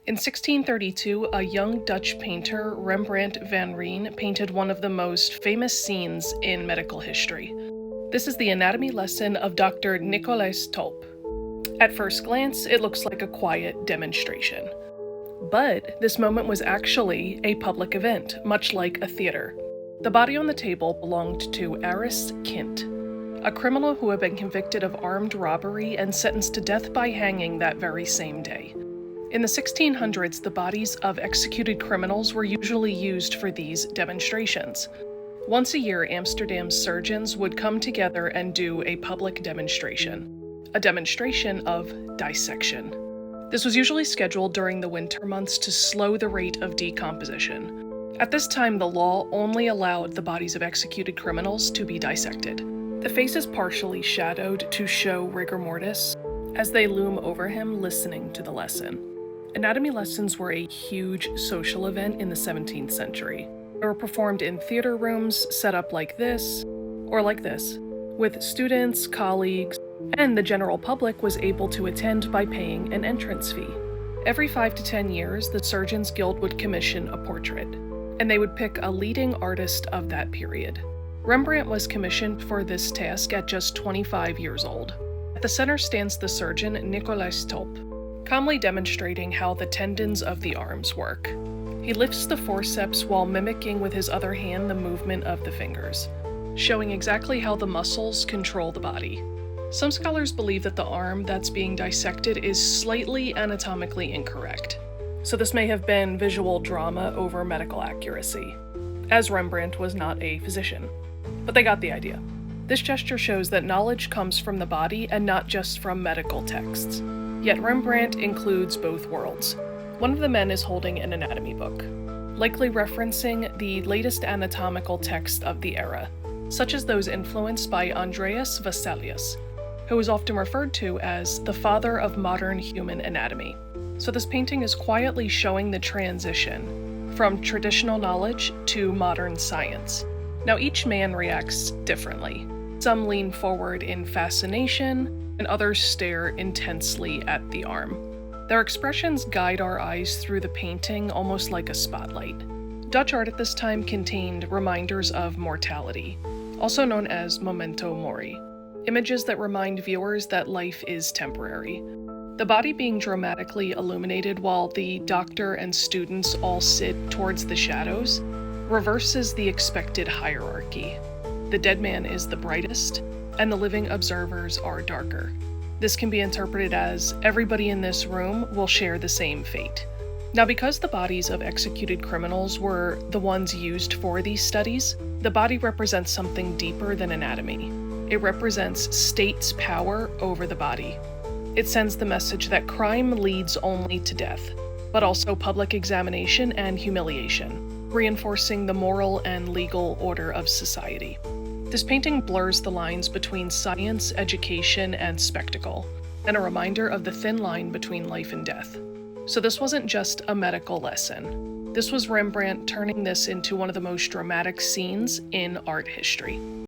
In 1632, a young Dutch painter, Rembrandt van Rijn, painted one of the most famous scenes in medical history. This is the anatomy lesson of Dr. Nicolaes Tulp. At first glance, it looks like a quiet demonstration. But this moment was actually a public event, much like a theater. The body on the table belonged to Aris Kint, a criminal who had been convicted of armed robbery and sentenced to death by hanging that very same day. In the 1600s, the bodies of executed criminals were usually used for these demonstrations. Once a year, Amsterdam's surgeons would come together and do a public demonstration, a demonstration of dissection. This was usually scheduled during the winter months to slow the rate of decomposition. At this time, the law only allowed the bodies of executed criminals to be dissected. The face is partially shadowed to show rigor mortis as they loom over him listening to the lesson. Anatomy lessons were a huge social event in the 17th century. They were performed in theater rooms set up like this, or like this, with students, colleagues, and the general public was able to attend by paying an entrance fee. Every 5 to 10 years, the Surgeons Guild would commission a portrait, and they would pick a leading artist of that period. Rembrandt was commissioned for this task at just 25 years old. At the center stands the surgeon Nicolaes Tulp, calmly demonstrating how the tendons of the arms work. He lifts the forceps while mimicking with his other hand the movement of the fingers, showing exactly how the muscles control the body. Some scholars believe that the arm that's being dissected is slightly anatomically incorrect, so this may have been visual drama over medical accuracy, as Rembrandt was not a physician. But they got the idea. This gesture shows that knowledge comes from the body and not just from medical texts. Yet Rembrandt includes both worlds. One of the men is holding an anatomy book, likely referencing the latest anatomical text of the era, such as those influenced by Andreas Vesalius, who is often referred to as the father of modern human anatomy. So this painting is quietly showing the transition from traditional knowledge to modern science. Now each man reacts differently. Some lean forward in fascination, and others stare intensely at the arm. Their expressions guide our eyes through the painting almost like a spotlight. Dutch art at this time contained reminders of mortality, also known as memento mori, images that remind viewers that life is temporary. The body being dramatically illuminated while the doctor and students all sit towards the shadows reverses the expected hierarchy. The dead man is the brightest, and the living observers are darker. This can be interpreted as everybody in this room will share the same fate. Now, because the bodies of executed criminals were the ones used for these studies, the body represents something deeper than anatomy. It represents state's power over the body. It sends the message that crime leads only to death, but also public examination and humiliation, reinforcing the moral and legal order of society. This painting blurs the lines between science, education, and spectacle, and a reminder of the thin line between life and death. So this wasn't just a medical lesson. This was Rembrandt turning this into one of the most dramatic scenes in art history.